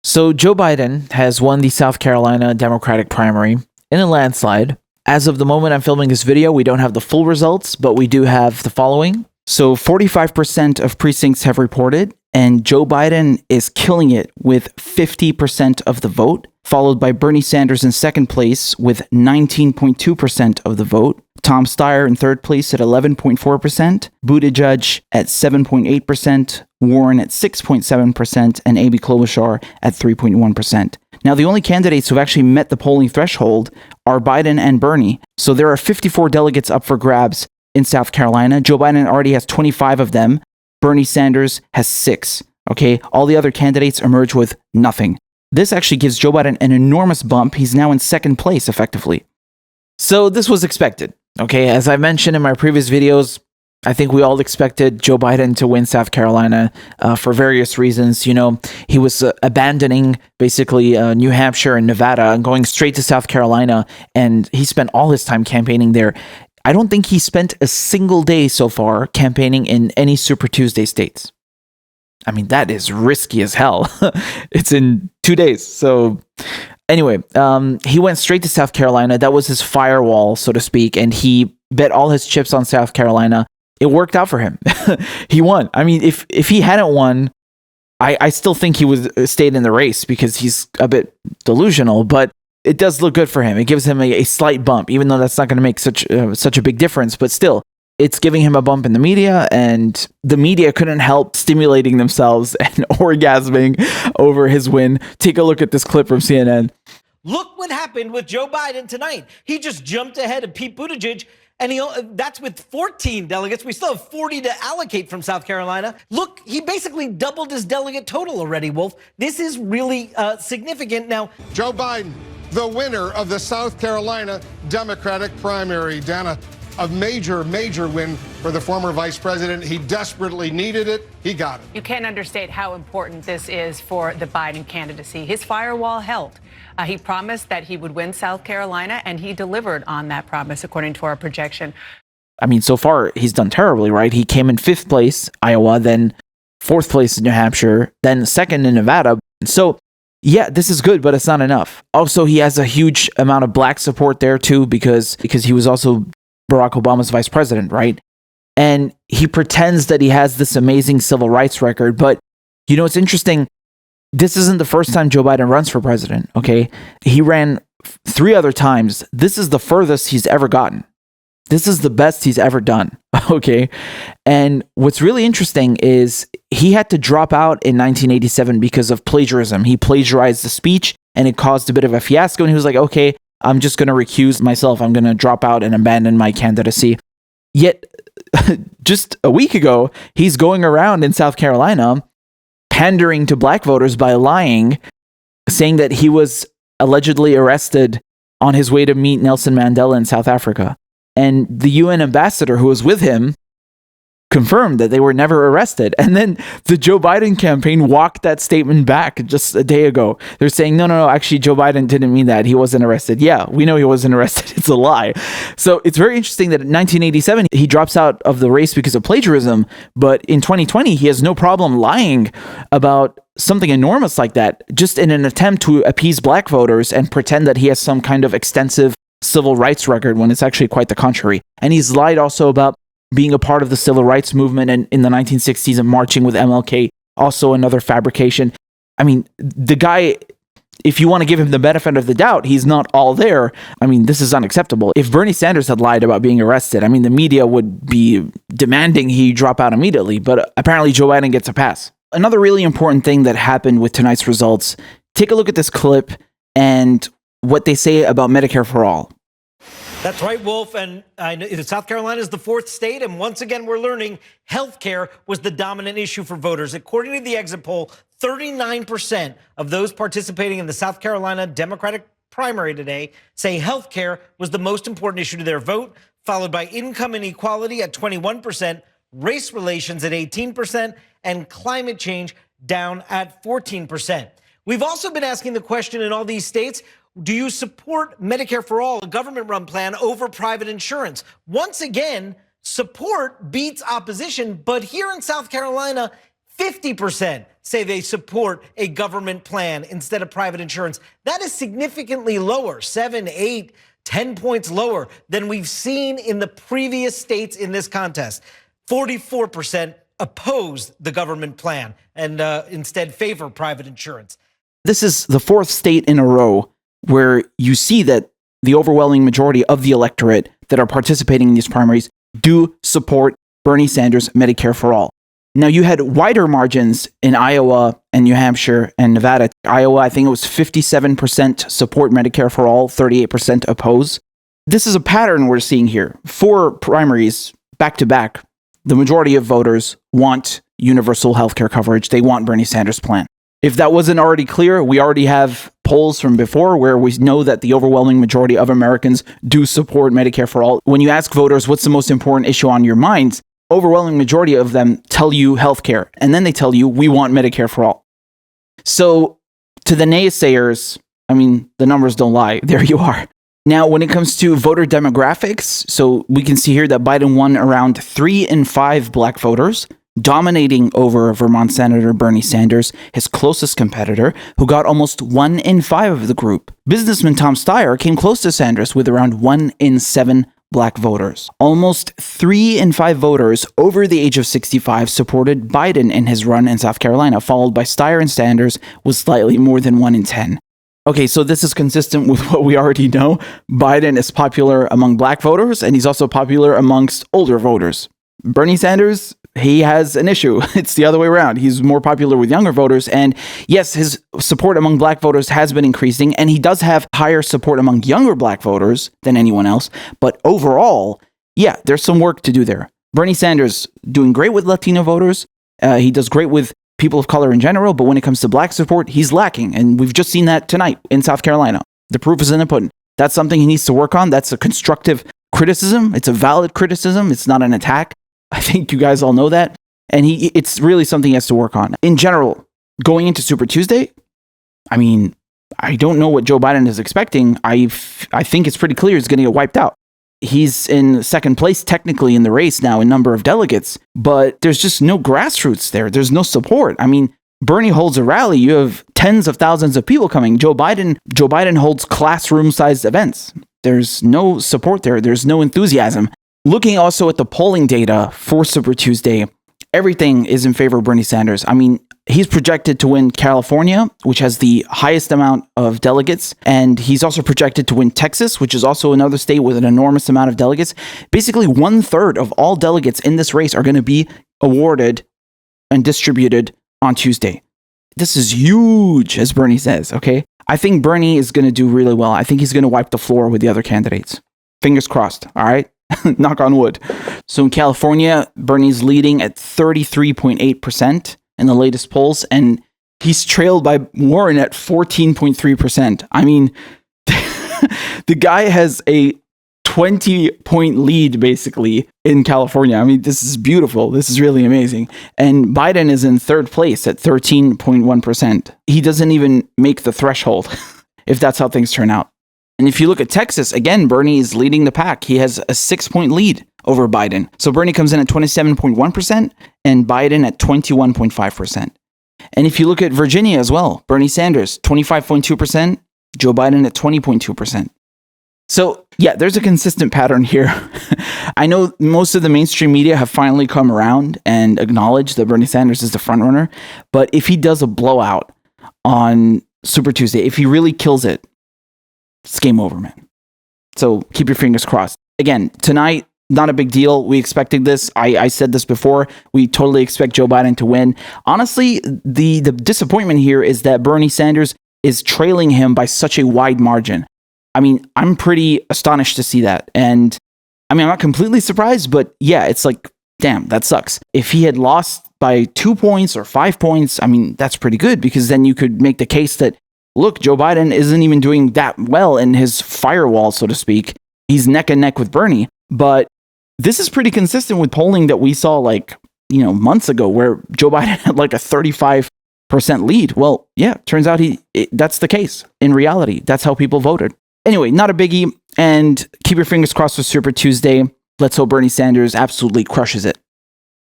So Joe Biden has won the South Carolina Democratic primary in a landslide. As of the moment I'm filming this video, we don't have the full results, but we do have the following. So 45% of precincts have reported, and Joe Biden is killing it with 50% of the vote, followed by Bernie Sanders in second place with 19.2% of the vote, Tom Steyer in third place at 11.4%, Buttigieg at 7.8%, Warren at 6.7%, and Amy Klobuchar at 3.1%. Now, the only candidates who've actually met the polling threshold are Biden and Bernie. So there are 54 delegates up for grabs in South Carolina. Joe Biden already has 25 of them. Bernie Sanders has 6. Okay, all the other candidates emerge with nothing. This actually gives Joe Biden an enormous bump. He's now in second place, effectively. So this was expected. Okay, as I mentioned in my previous videos, I think we all expected Joe Biden to win South Carolina for various reasons. You know, he was abandoning basically New Hampshire and Nevada and going straight to South Carolina, and he spent all his time campaigning there. I don't think he spent a single day so far campaigning in any Super Tuesday states. I mean, that is risky as hell. It's in 2 days. So anyway, he went straight to South Carolina. That was his firewall, so to speak, and he bet all his chips on South Carolina. It worked out for him. He won. I mean, if he hadn't won, I still think he would stayed in the race because he's a bit delusional, but it does look good for him. It gives him a slight bump, even though that's not going to make such a big difference. But still, it's giving him a bump in the media, and the media couldn't help stimulating themselves and orgasming over his win. Take a look at this clip from CNN. Look what happened with Joe Biden tonight. He just jumped ahead of Pete Buttigieg, and that's with 14 delegates. We still have 40 to allocate from South Carolina. Look, he basically doubled his delegate total already, Wolf. This is really significant. Now, Joe Biden, the winner of the South Carolina Democratic primary. Dana, a major win for the former vice president. He desperately needed it. He got it. You can't understate how important this is for the Biden candidacy. His firewall held. He promised that he would win South Carolina, and he delivered on that promise, according to our projection. I mean, so far, he's done terribly, right? He came in 5th place, Iowa, then 4th place in New Hampshire, then 2nd in Nevada. So yeah, this is good, but it's not enough. Also, he has a huge amount of black support there too, because he was also Barack Obama's vice president, right? And he pretends that he has this amazing civil rights record, but you know, it's interesting. This isn't the first time Joe Biden runs for president, okay? He ran 3 other times. This is the furthest he's ever gotten. This is the best he's ever done, okay? And what's really interesting is he had to drop out in 1987 because of plagiarism. He plagiarized the speech, and it caused a bit of a fiasco, and he was like, okay, I'm just going to recuse myself. I'm going to drop out and abandon my candidacy. Yet, just a week ago, he's going around in South Carolina pandering to black voters by lying, saying that he was allegedly arrested on his way to meet Nelson Mandela in South Africa. And the UN ambassador who was with him confirmed that they were never arrested. And then the Joe Biden campaign walked that statement back just a day ago. They're saying, no, actually, Joe Biden didn't mean that. He wasn't arrested. Yeah, we know he wasn't arrested. It's a lie. So it's very interesting that in 1987, he drops out of the race because of plagiarism. But in 2020, he has no problem lying about something enormous like that, just in an attempt to appease black voters and pretend that he has some kind of extensive civil rights record when it's actually quite the contrary. And he's lied also about being a part of the civil rights movement and in the 1960s and marching with MLK, also another fabrication. I mean, the guy, if you want to give him the benefit of the doubt, he's not all there. I mean, this is unacceptable. If Bernie Sanders had lied about being arrested, I mean, the media would be demanding he drop out immediately, but apparently Joe Biden gets a pass. Another really important thing that happened with tonight's results, take a look at this clip and what they say about Medicare for All. that's right, Wolf. And I know South Carolina is the 4th state. And once again, we're learning health care was the dominant issue for voters. According to the exit poll, 39% of those participating in the South Carolina Democratic primary today say health care was the most important issue to their vote, followed by income inequality at 21%, race relations at 18%, and climate change down at 14%. We've also been asking the question in all these states, do you support Medicare for All, a government-run plan, over private insurance? Once again, support beats opposition, but here in South Carolina, 50% say they support a government plan instead of private insurance. That is significantly lower, 7, 8, 10 points lower than we've seen in the previous states in this contest. 44% oppose the government plan and instead favor private insurance. This is the fourth state in a row where you see that the overwhelming majority of the electorate that are participating in these primaries do support Bernie Sanders' Medicare for All. Now, you had wider margins in Iowa and New Hampshire and Nevada. Iowa, I think it was 57% support Medicare for All, 38% oppose. This is a pattern we're seeing here. 4 primaries back to back, the majority of voters want universal healthcare coverage. They want Bernie Sanders' plan. If that wasn't already clear, we already have polls from before where we know that the overwhelming majority of Americans do support Medicare for All. When you ask voters what's the most important issue on your minds, overwhelming majority of them tell you healthcare, and then they tell you we want Medicare for all. So to the naysayers, I mean, the numbers don't lie. There you are. Now, when it comes to voter demographics, so we can see here that Biden won around 3 in 5 black voters, dominating over Vermont Senator Bernie Sanders, his closest competitor, who got almost 1 in 5 of the group. Businessman Tom Steyer came close to Sanders with around 1 in 7 black voters. Almost 3 in 5 voters over the age of 65 supported Biden in his run in South Carolina, followed by Steyer and Sanders with slightly more than 1 in 10. Okay, so this is consistent with what we already know. Biden is popular among black voters, and he's also popular amongst older voters. Bernie Sanders, he has an issue. It's the other way around. He's more popular with younger voters. And yes, his support among black voters has been increasing. And he does have higher support among younger black voters than anyone else. But overall, yeah, there's some work to do there. Bernie Sanders doing great with Latino voters. He does great with people of color in general. But when it comes to black support, he's lacking. And we've just seen that tonight in South Carolina. The proof is in the pudding. That's something he needs to work on. That's a constructive criticism. It's a valid criticism. It's not an attack. I think you guys all know that. And it's really something he has to work on. In general, going into Super Tuesday, I mean, I don't know what Joe Biden is expecting. I think it's pretty clear he's going to get wiped out. He's in second place technically in the race now in number of delegates, but there's just no grassroots there. There's no support. I mean, Bernie holds a rally. You have tens of thousands of people coming. Joe Biden holds classroom-sized events. There's no support there. There's no enthusiasm. Looking also at the polling data for Super Tuesday, everything is in favor of Bernie Sanders. I mean, he's projected to win California, which has the highest amount of delegates. And he's also projected to win Texas, which is also another state with an enormous amount of delegates. Basically, 1/3 of all delegates in this race are going to be awarded and distributed on Tuesday. This is huge, as Bernie says, okay? I think Bernie is going to do really well. I think he's going to wipe the floor with the other candidates. Fingers crossed, all right? Knock on wood. So in California, Bernie's leading at 33.8% in the latest polls, and he's trailed by Warren at 14.3%. I mean, the guy has a 20-point lead, basically, in California. I mean, this is beautiful. This is really amazing. And Biden is in third place at 13.1%. He doesn't even make the threshold, if that's how things turn out. And if you look at Texas, again, Bernie is leading the pack. He has a 6-point lead over Biden. So Bernie comes in at 27.1% and Biden at 21.5%. And if you look at Virginia as well, Bernie Sanders, 25.2%, Joe Biden at 20.2%. So yeah, there's a consistent pattern here. I know most of the mainstream media have finally come around and acknowledged that Bernie Sanders is the frontrunner. But if he does a blowout on Super Tuesday, if he really kills it, it's game over, man. So keep your fingers crossed. Again, tonight, not a big deal. We expected this. I said this before. We totally expect Joe Biden to win. Honestly, the disappointment here is that Bernie Sanders is trailing him by such a wide margin. I mean, I'm pretty astonished to see that. And I mean, I'm not completely surprised, but yeah, it's like, damn, that sucks. If he had lost by 2 points or 5 points, I mean, that's pretty good because then you could make the case that, look, Joe Biden isn't even doing that well in his firewall, so to speak. He's neck and neck with Bernie. But this is pretty consistent with polling that we saw months ago where Joe Biden had like a 35% lead. Well, yeah, turns out that's the case. In reality, that's how people voted. Anyway, not a biggie. And keep your fingers crossed for Super Tuesday. Let's hope Bernie Sanders absolutely crushes it.